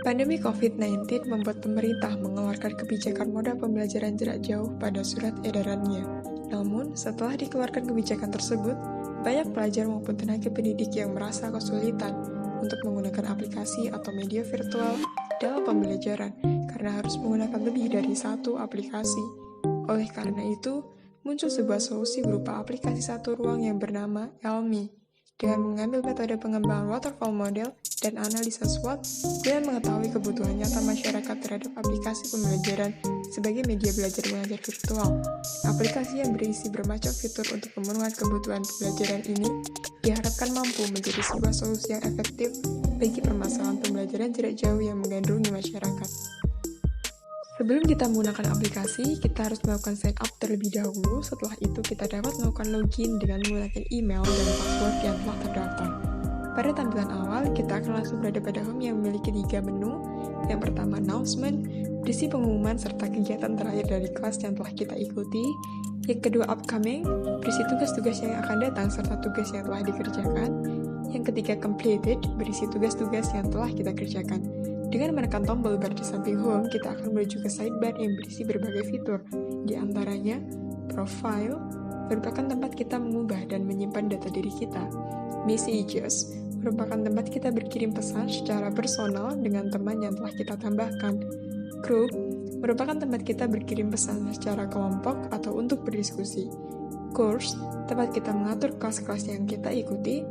Pandemi COVID-19 membuat pemerintah mengeluarkan kebijakan moda pembelajaran jarak jauh pada surat edarannya. Namun, setelah dikeluarkan kebijakan tersebut, banyak pelajar maupun tenaga pendidik yang merasa kesulitan untuk menggunakan aplikasi atau media virtual dalam pembelajaran karena harus menggunakan lebih dari satu aplikasi. Oleh karena itu, muncul sebuah solusi berupa aplikasi satu ruang yang bernama Elmi. Dengan mengambil metode pengembangan waterfall model dan analisa SWOT dengan mengetahui kebutuhan nyata masyarakat terhadap aplikasi pembelajaran sebagai media belajar mengajar virtual. Aplikasi yang berisi bermacam fitur untuk pemenuhan kebutuhan pembelajaran ini diharapkan mampu menjadi sebuah solusi yang efektif bagi permasalahan pembelajaran jarak jauh yang menggandrungi masyarakat. Sebelum kita menggunakan aplikasi, kita harus melakukan sign up terlebih dahulu. Setelah itu, kita dapat melakukan login dengan menggunakan email dan password yang telah terdaftar. Pada tampilan awal, kita akan langsung berada pada home yang memiliki 3 menu. Yang pertama, announcement, berisi pengumuman serta kegiatan terakhir dari kelas yang telah kita ikuti. Yang kedua, upcoming, berisi tugas-tugas yang akan datang serta tugas yang telah dikerjakan. Yang ketiga, completed, berisi tugas-tugas yang telah kita kerjakan. Dengan menekan tombol bar di samping home, kita akan menuju ke sidebar yang berisi berbagai fitur. Di antaranya, profile, merupakan tempat kita mengubah dan menyimpan data diri kita. Messages, merupakan tempat kita berkirim pesan secara personal dengan teman yang telah kita tambahkan. Group, merupakan tempat kita berkirim pesan secara kelompok atau untuk berdiskusi. Course, tempat kita mengatur kelas-kelas yang kita ikuti.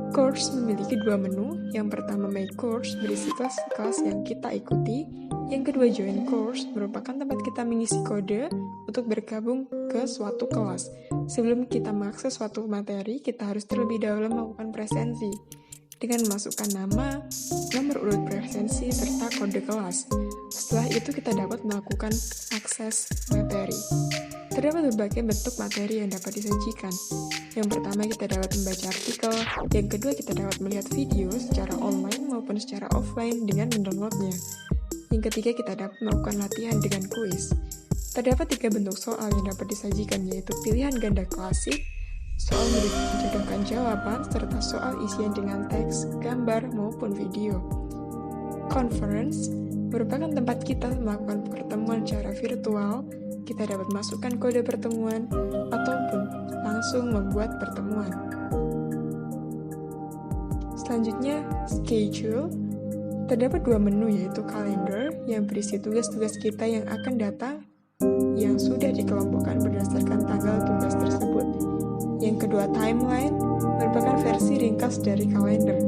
Course memiliki 2 menu. Yang pertama, My Course, berisi kelas-kelas yang kita ikuti. Yang kedua, Join Course, merupakan tempat kita mengisi kode untuk bergabung ke suatu kelas. Sebelum kita mengakses suatu materi, kita harus terlebih dahulu melakukan presensi dengan memasukkan nama, nomor urut presensi, serta kode kelas. Setelah itu, kita dapat melakukan akses materi. Terdapat berbagai bentuk materi yang dapat disajikan. Yang pertama, kita dapat membaca artikel. Yang kedua, kita dapat melihat video secara online maupun secara offline dengan mendownloadnya. Yang ketiga, kita dapat melakukan latihan dengan kuis. Terdapat 3 bentuk soal yang dapat disajikan, yaitu pilihan ganda klasik, soal menjodohkan jawaban, serta soal isian dengan teks, gambar, maupun video. Conference merupakan tempat kita melakukan pertemuan secara virtual. Kita dapat masukkan kode pertemuan ataupun langsung membuat pertemuan. Selanjutnya, schedule. Terdapat 2 menu, yaitu calendar yang berisi tugas-tugas kita yang akan datang yang sudah dikelompokkan berdasarkan tanggal tugas tersebut. Yang kedua, timeline merupakan versi ringkas dari kalender.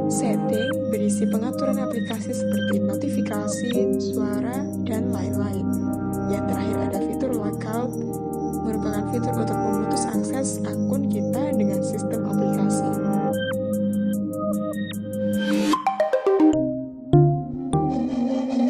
Setting berisi pengaturan aplikasi seperti notifikasi, suara, dan lain-lain. Yang terakhir ada fitur lockout, merupakan fitur untuk memutus akses akun